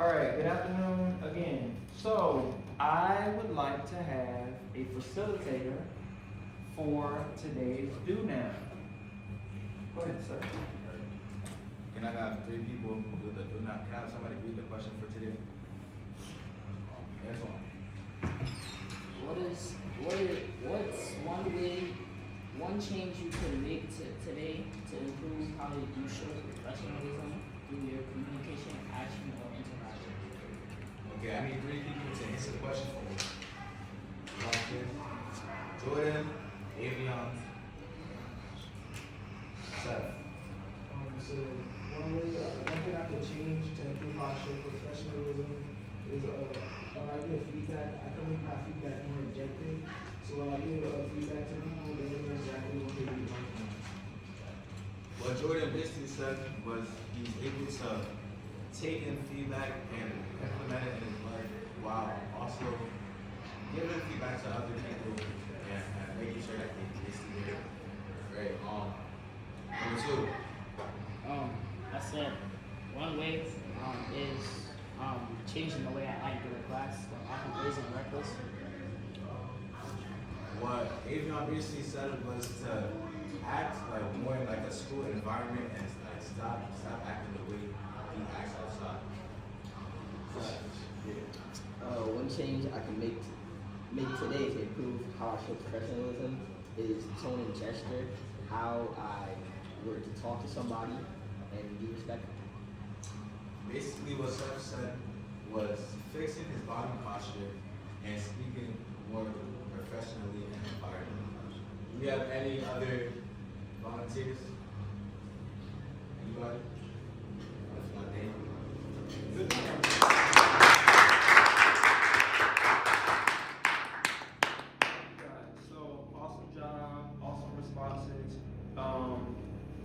All right, good afternoon again. So I would like to have a facilitator for today's do now. Go ahead, sir. Can I have 3 people do the do not? Can I have somebody read the question for today? Antoine. What's one change you could make today to improve how you show professionalism through your communication, action, or interaction? Okay, I need 3 people to answer the question for me. Jordan, Avion, Seth. So one thing I could change to improve my show professionalism is when I give feedback, I can make my feedback more objective. So when I give feedback to people, they know exactly what they be working on. What Jordan basically said was he's able to take in feedback and implement it in his life while also giving feedback to other people and making sure that they see it. Right. Number 2. I said one way is changing the way I act in the class, often raising reckless. What Avion basically said was to act like more in like a school environment and like stop acting the way he acts outside. One change I can make today to improve how I show professionalism is tone and gesture, how I were to talk to somebody and be respectful. Basically, what Seth said was fixing his body posture and speaking more professionally and environmentally. Do we have any other volunteers? Anybody? If not, Dave. So awesome job, awesome responses.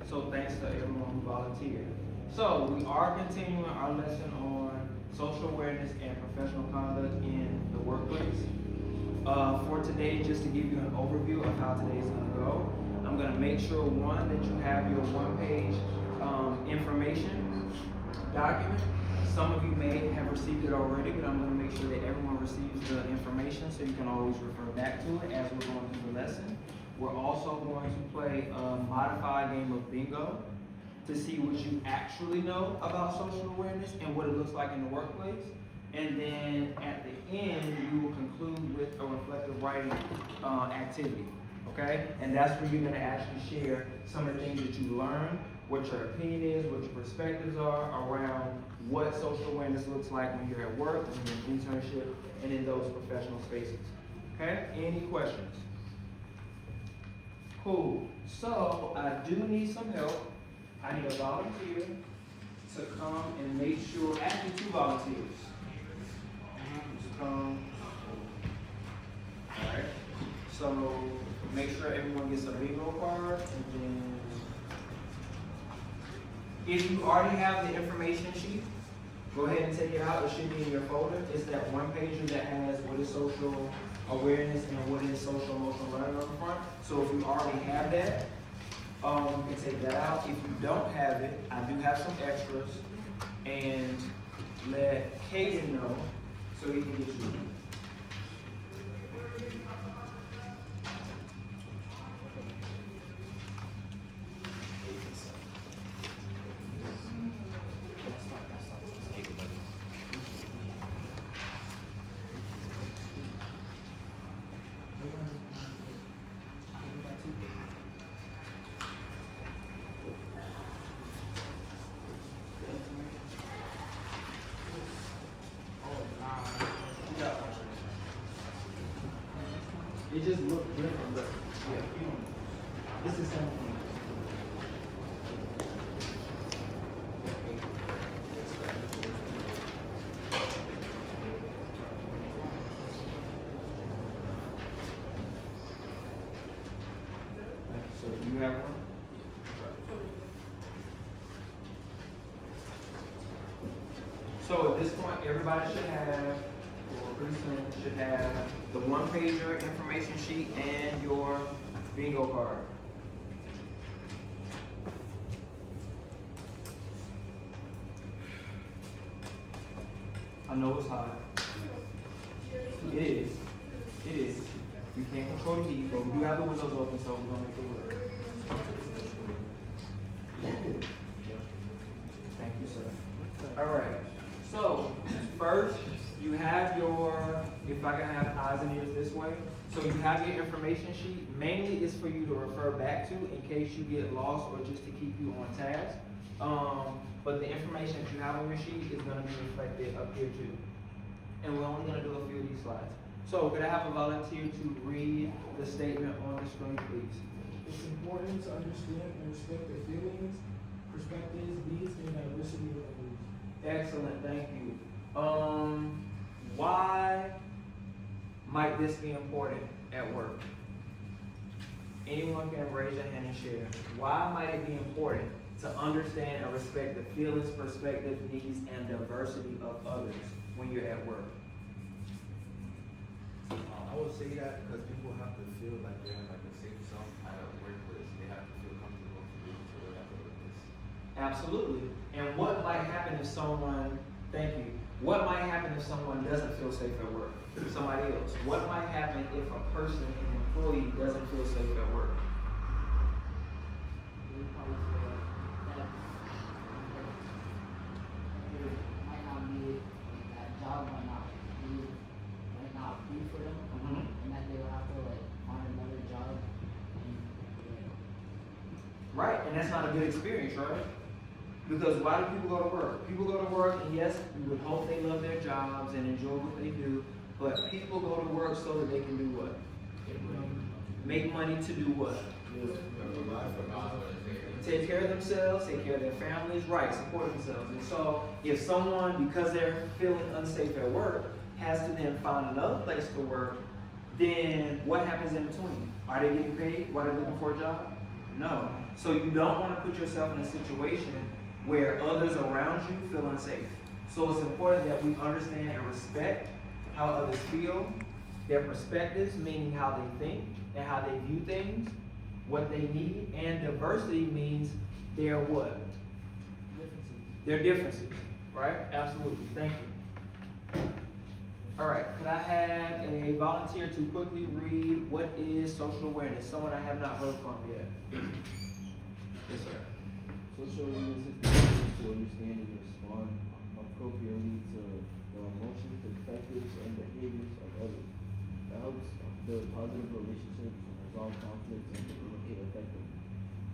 So thanks to everyone who volunteered. So we are continuing our lesson on social awareness and professional conduct in the workplace. For today, just to give you an overview of how today's going to go, I'm going to make sure, one, that you have your one-page information document. Some of you may have received it already, but I'm going to make sure that everyone receives the information so you can always refer back to it as we're going through the lesson. We're also going to play a modified game of bingo to see what you actually know about social awareness and what it looks like in the workplace. And then at the end, we will conclude with a reflective writing activity, okay? And that's where you're gonna actually share some of the things that you learned, what your opinion is, what your perspectives are around what social awareness looks like when you're at work, when you're in internship, and in those professional spaces, okay? Any questions? Cool. So I do need some help. I need a volunteer to come and make sure, actually 2 volunteers. To come. Alright. So make sure everyone gets a bingo card, and then if you already have the information sheet, go ahead and take it out. It should be in your folder. It's that one pager that has what is social awareness and what is social emotional learning on the front. So if you already have that, you can take that out. If you don't have it, I do have some extras, and let Kaden know so he can get you. It just looked different, but yeah, this is something. So do you have one? So at this point, everybody should have, or pretty soon, should have the one-pager information sheet and your bingo card. know it's hot. It is. It is. We can't control the heat, but we do have the windows open, so we're gonna make it work. Thank you, sir. Alright, so first you have your, if I can have eyes and ears this way, so you have your information sheet. Mainly is for you to refer back to in case you get lost or just to keep you on task. But the information that you have on your sheet is gonna be reflected up here too. And we're only gonna do a few of these slides. So could I have a volunteer to read the statement on the screen, please? It's important to understand and respect their feelings, perspectives, needs, and diversity of others. Excellent, thank you. Why might this be important at work? Anyone can raise their hand and share. Why might it be important to understand and respect the feelings, perspectives, needs, and diversity of others when you're at work? I would say that because people have to feel like they're in like a safe zone at a workplace. They have to feel comfortable to be able to work at the workplace. Absolutely. And what might happen if someone, thank you, what might happen if someone doesn't feel safe at work? Somebody else. What might happen if a person, an employee, doesn't feel safe at work? They probably feel that it might not be, that job might not be for them, and that they will have to like find another job. Right, and that's not a good experience, right? Because why do people go to work? People go to work, and yes, we would hope they love their jobs and enjoy what they do, but people go to work so that they can do what? Make money to do what? Take care of themselves, take care of their families, right, support themselves. And so if someone, because they're feeling unsafe at work, has to then find another place to work, then what happens in between? Are they getting paid while they're looking for a job? No. So you don't want to put yourself in a situation where others around you feel unsafe. So it's important that we understand and respect how others feel, their perspectives, meaning how they think and how they view things, what they need, and diversity means their what? Their differences, right? Absolutely, thank you. All right, could I have a volunteer to quickly read what is social awareness? Someone I have not heard from yet. Yes, sir. Social awareness is the ability to understand and respond appropriately to the emotions, perspectives, and behaviors of others. It helps build positive relationships, resolve conflicts, and communicate effectively.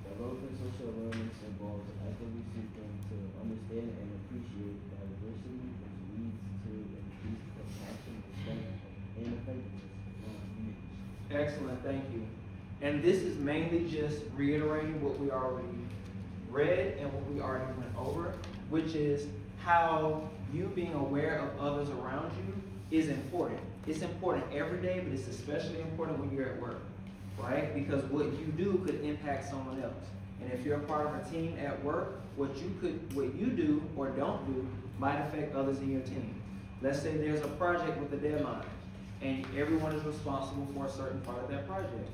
Developing social awareness involves actively seeking to understand and appreciate diversity, which leads to increased compassion, respect, and effectiveness among communities. Excellent, thank you. And this is mainly just reiterating what we already read and what we already went over, which is how you being aware of others around you is important. It's important every day, but it's especially important when you're at work, right? Because what you do could impact someone else. And if you're a part of a team at work, what you do or don't do might affect others in your team. Let's say there's a project with a deadline, and everyone is responsible for a certain part of that project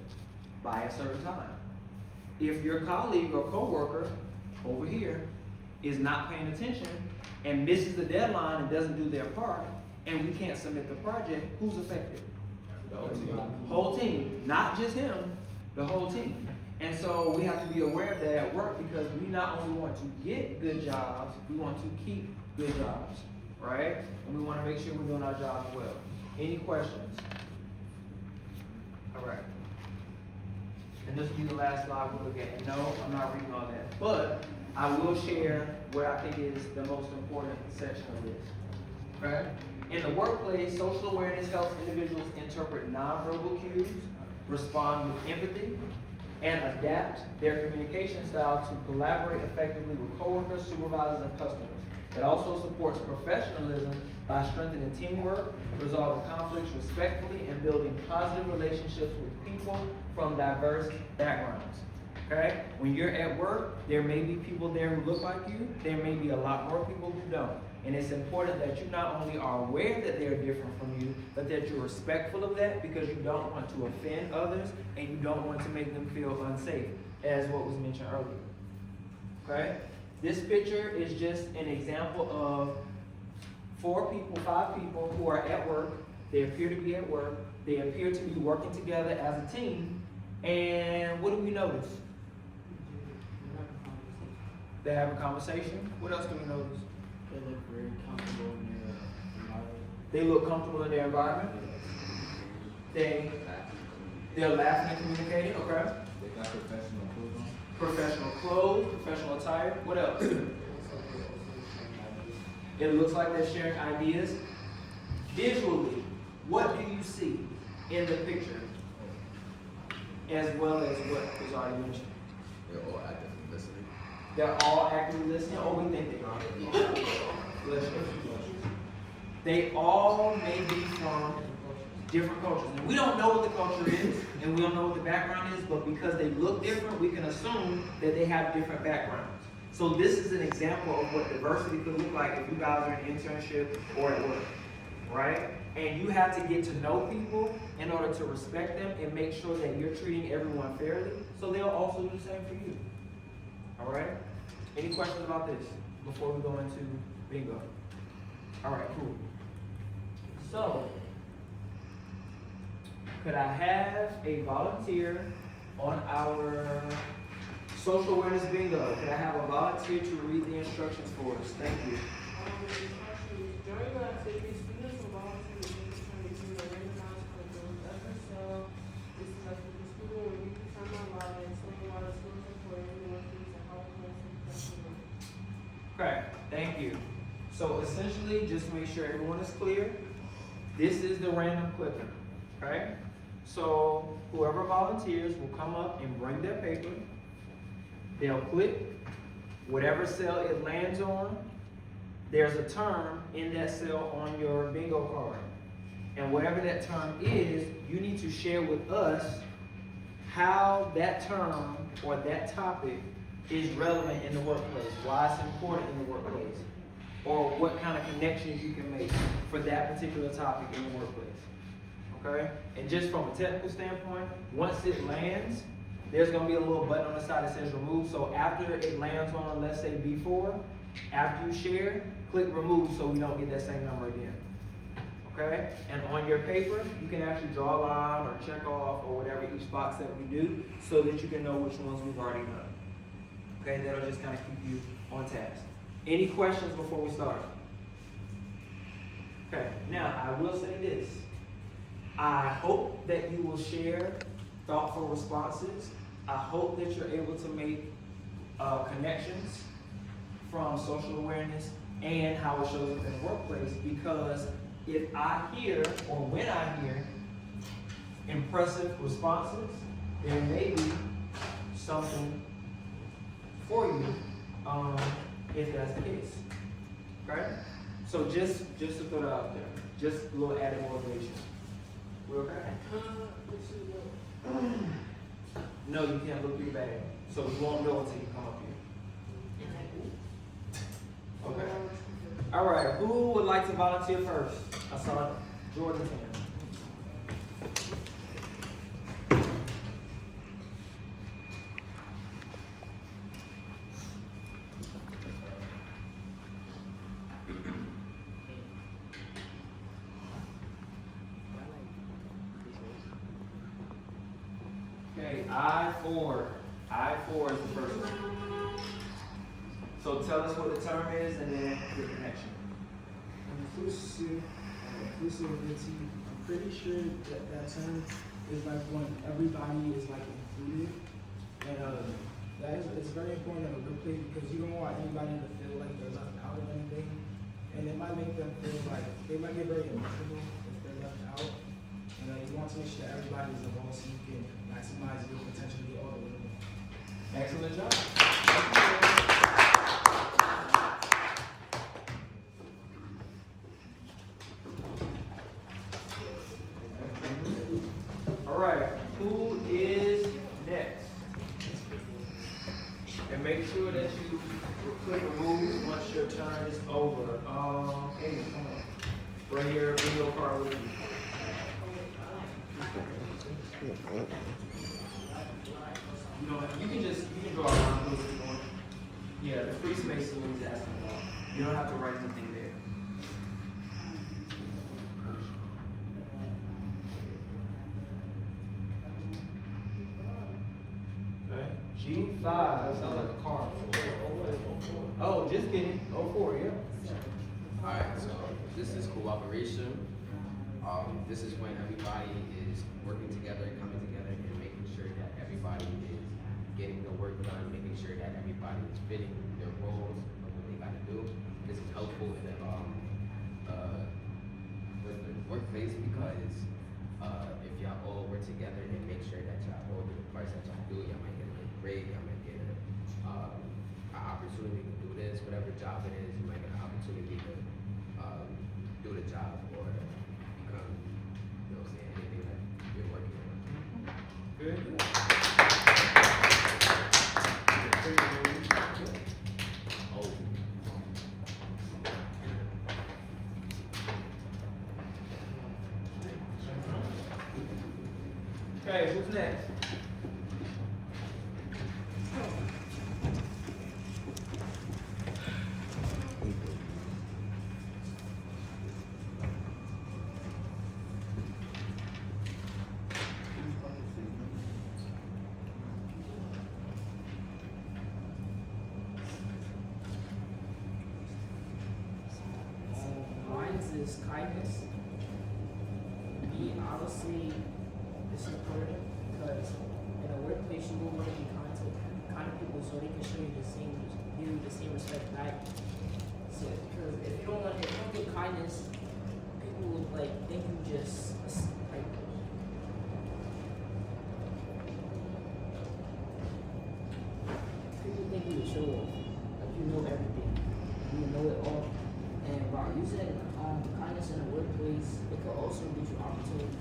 by a certain time. If your colleague or coworker over here is not paying attention and misses the deadline and doesn't do their part, and we can't submit the project, who's affected? The whole team. Whole team, not just him, the whole team. And so we have to be aware of that at work, because we not only want to get good jobs, we want to keep good jobs, right? And we want to make sure we're doing our jobs well. Any questions? All right. And this will be the last slide we'll look at. And no, I'm not reading all that. But I will share what I think is the most important section of this. Okay? In the workplace, social awareness helps individuals interpret nonverbal cues, respond with empathy, and adapt their communication style to collaborate effectively with coworkers, supervisors, and customers. It also supports professionalism by strengthening teamwork, resolving conflicts respectfully, and building positive relationships with people from diverse backgrounds. Okay? When you're at work, there may be people there who look like you. There may be a lot more people who don't. And it's important that you not only are aware that they're different from you, but that you're respectful of that, because you don't want to offend others and you don't want to make them feel unsafe, as what was mentioned earlier. Okay? This picture is just an example of 4 people, 5 people who are at work. They appear to be at work. They appear to be working together as a team. And what do we notice? They have a conversation. What else do we notice? They look very comfortable in their environment. They look comfortable in their environment. They're laughing and communicating. Okay. They got professional clothes on. Professional clothes, professional attire. What else? It looks like they're sharing ideas. Visually, what do you see in the picture? As well as what was already mentioned. They're all actively listening. They're all actively listening, or we think they are. Bless you. They all may be from different cultures. And we don't know what the culture is, and we don't know what the background is, but because they look different, we can assume that they have different backgrounds. So this is an example of what diversity could look like if you guys are in internship or at work, right? And you have to get to know people in order to respect them and make sure that you're treating everyone fairly, so they'll also do the same for you. All right? Any questions about this before we go into bingo? All right, cool. So, could I have a volunteer on our social awareness bingo? Could I have a volunteer to read the instructions for us? Thank you. During the activity, students will volunteer to use between the randomized curriculum. Every cell is selected. The student will read the time aloud and explain why the school is important and what things and how it plans to professional. Okay, thank you. So essentially, just to make sure everyone is clear, this is the random clicker, okay? So whoever volunteers will come up and bring their paper. They'll click whatever cell it lands on. There's a term in that cell on your bingo card. And whatever that term is, you need to share with us how that term or that topic is relevant in the workplace, why it's important in the workplace, or what kind of connections you can make for that particular topic in the workplace. Okay? And just from a technical standpoint, once it lands, there's going to be a little button on the side that says remove. So after it lands on, let's say B4, after you share, click remove so we don't get that same number again. Okay? And on your paper, you can actually draw a line or check off or whatever each box that we do so that you can know which ones we've already done. Okay? That'll just kind of keep you on task. Any questions before we start? Okay. Now, I will say this. I hope that you will share thoughtful responses. I hope that you're able to make connections from social awareness and how it shows up in the workplace, because if I hear, or when I hear, impressive responses, there may be something for you if that's the case. Okay? So just to throw that out there, just a little added motivation. We okay? No, you can't look through your bag. So you won't know until you come up here. Okay. All right. Who would like to volunteer first? I saw Jordan's hand. Okay, I4 is the first one. So tell us what the term is and then the connection. Inclusivity, I'm pretty sure that term is like when everybody is like included. And it's very important in a good place because you don't want anybody to feel like they're left out of anything. And it might make them feel like they might get very emotional if they're left out. And you want to make sure that everybody is involved so you can maximize your potential to get all the way. Excellent job. All right, who is next? And make sure that you click remove once your turn is over. Hey, come on. Bring your video card with you. You can draw a line through it if you want. Yeah, the free space is what he's asking about. You don't have to write anything there. G5, sounds like a car. Oh, just kidding. 04, yeah. Alright, so this is cooperation. This is when everybody is working together, coming together, and making sure that everybody is getting the work done, making sure that everybody is fitting their roles of what they gotta do. This is helpful in the workplace because if y'all all work together and make sure that y'all all do the parts that y'all do, y'all might get a good grade, y'all might get an opportunity to do this, whatever job it is, you might get an opportunity to do the job or become, you know what I'm saying, anything that you're working on. Good. Oh. Okay, who's next? Mine is kindness. Me, honestly, this is important because in a workplace you will want to be kind to people so they can show you the same respect back. So, because if you don't give kindness, people would like think you just like. People think you a show off, like you know everything, you know it all. And by using kindness in the workplace, it could also get you opportunities.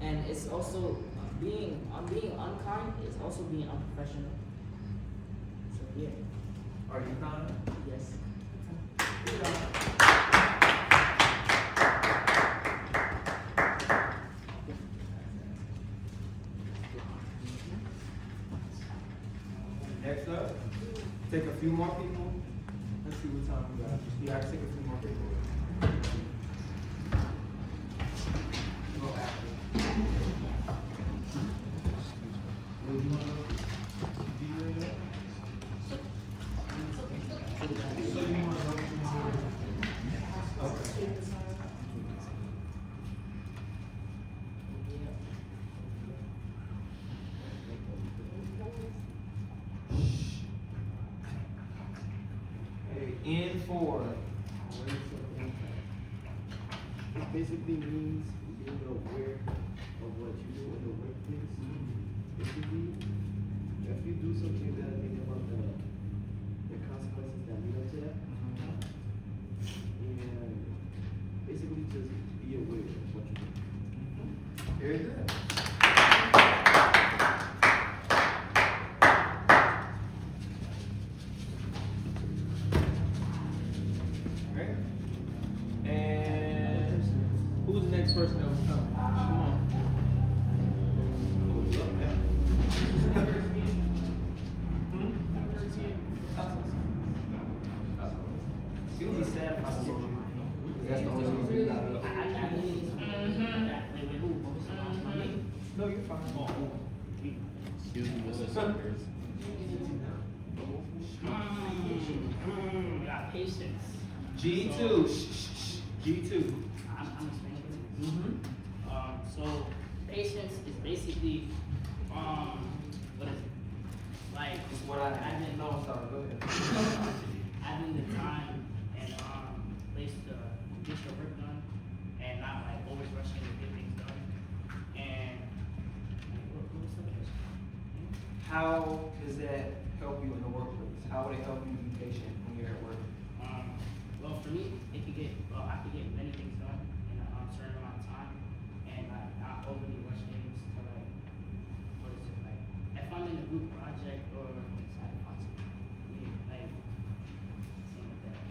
And it's also being unkind is also being unprofessional. So yeah, Are you kind? yes. Next up, take a few more people. Let's see what time we got. Yeah, I can take a few more people. Go after. Would you wanna be there? So you wanna go to okay. Okay, N4. It basically means being aware of what you do in the workplace. Basically, if you do something, you gotta think about the consequences that lead up to that. And basically just be aware of what you do. Very good. Alright. And who's the next person that was coming? Come on. Hold you up now. Hmm? You'll be sad if I told you. That's the only reason you got it up. No, you're fine. Excuse me, Mr. Sanders. Got patience. G2. G2. I'm explaining. Mm-hmm. So patience is basically, what is it? Like It's what I having no, I'm sorry. Go ahead. having the time and place to get your work done, and not like always rushing to get things done. And what was the question? How does that help you in the workplace? How would it help you be patient when you're at work? Well, for me, I could get many things done in a certain amount of time, and not overly rush things to like, what is it, like, if I'm in a group project or side project, like, something like that.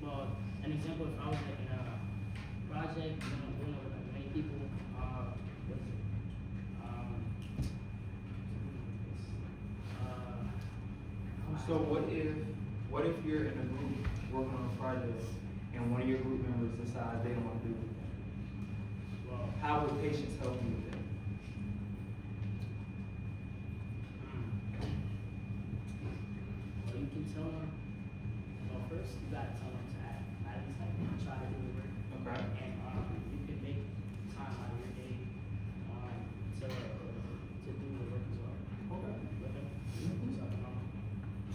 Well, an example, if I was like in a project, doing it with like many people, what is it? So what if you're in a group working on a project and one of your group members decides they don't want to do it? Well, How would patience help you with that?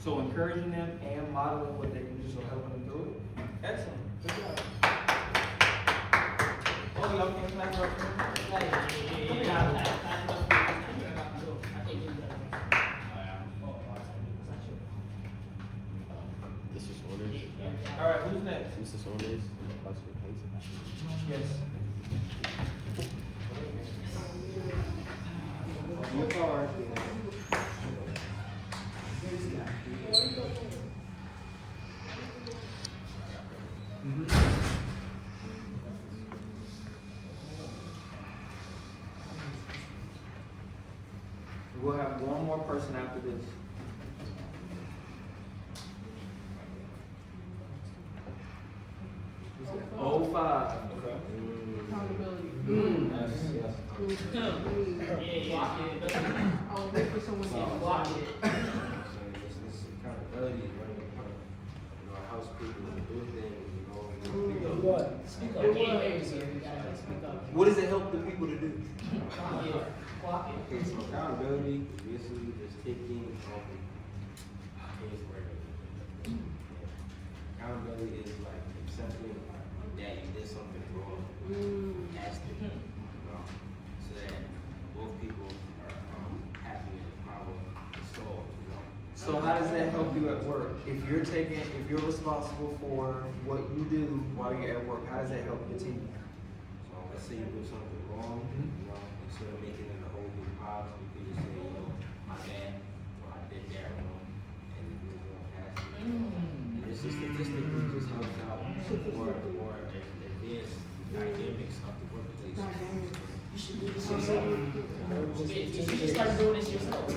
So encouraging them and modeling what they can do, so helping them do it. Excellent. Good job. Oh, y'all can clap for her. This is orders. All right, who's next? This is orders. Yes. Your card. We'll have one more person after this. Oh, 05. Okay. Accountability. Yes, yes. I'll wait for someone to block it. This accountability is running the point. You know, house people do things, you know. What? Speak up. Gateways here. We gotta speak up. What does it help the people to do? Yeah. Clock it. Okay, so accountability is basically just taking case record. Accountability is like accepting that you did something wrong. That's the you know, so that both people are happy and the problem is solved, you know. So how does that help you at work? If you're responsible for what you do while you're at work, how does that help your team? So let's say you do something wrong, you know, instead of making it a whole big problem, you can just say, you know, my bad, or I did that wrong, and you move on past it. And it's just statistically just helps out more advanced dynamics of the workplace. You should do this yourself. You should start doing this yourself.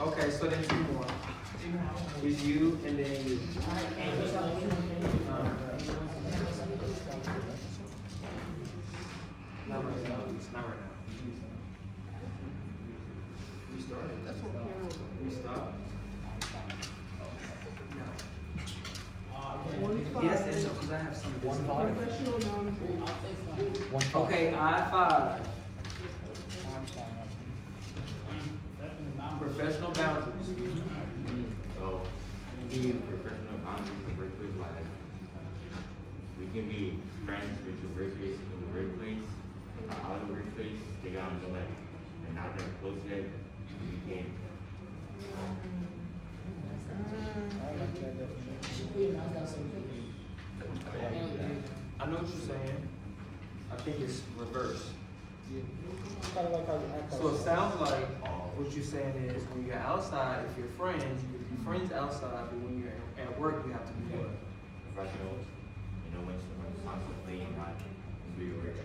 Okay, so then two more. It's you and then you. Not right now. Not right now. We started. That's what parents We stopped. Yes, Yes, and no, because I have some. Professional boundaries. Okay, I-5. Professional boundaries. So, being professional boundaries in the workplace, like, we can be friends with your workplace in the workplace, out of the workplace, they got to like, and not that close yet, we can. I know what you're saying. I think it's reverse. Kind of like how you act. So it sounds like what you're saying is when you're outside, if you're friends, you can be friends outside, but when you're at work, you have to be what? Professional, you know, when someone's constantly not do your work.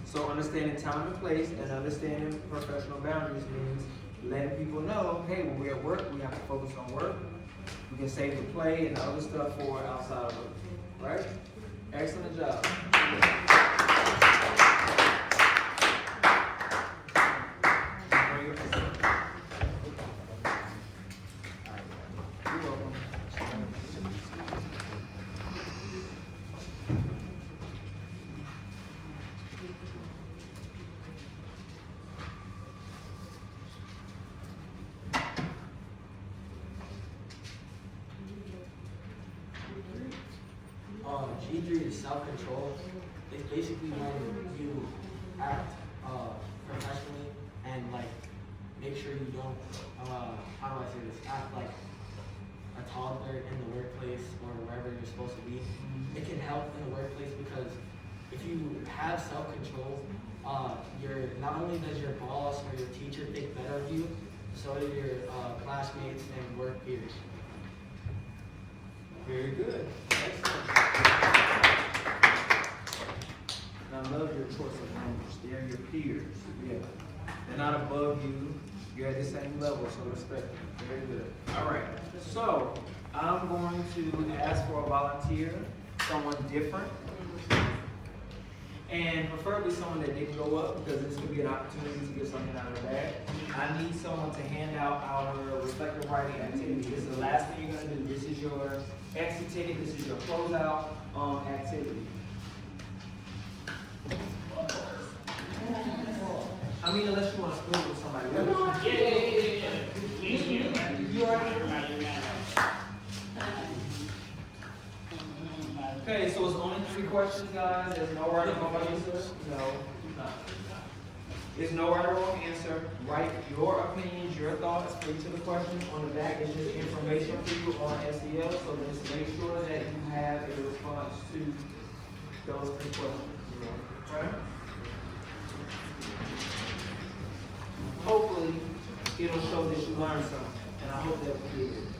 So understanding time and place and understanding professional boundaries means letting people know, hey, when we're at work, we have to focus on work. We can save the play and the other stuff for outside of work, right? Excellent job. Bring your percent. You're welcome. G3 is self-control. It's basically when you act professionally and like make sure you don't, how do I say this, act like a toddler in the workplace or wherever you're supposed to be. It can help in the workplace because if you have self-control, you're, not only does your boss or your teacher think better of you, so do your classmates and work peers. Very good. Excellent. And I love your choice of language. They're your peers. Yeah. They're not above you. You're at the same level, so respect them. Very good. All right. So I'm going to ask for a volunteer, someone different. and preferably someone that didn't go up, because this could be an opportunity to get something out of that. I need someone to hand out our reflective writing activity. This is the last thing you're gonna do. This is your exit ticket, this is your closeout, activity. I mean, unless you wanna split with somebody else. You already. Okay, so it's only 3 questions, guys. There's no right or wrong answer. No. There's no right or wrong answer. Write your opinions, your thoughts for each of the questions. On the back is just information for you on SEL, so just make sure that you have a response to those 3 questions. Okay? Hopefully, it'll show that you learned something, and I hope that we did.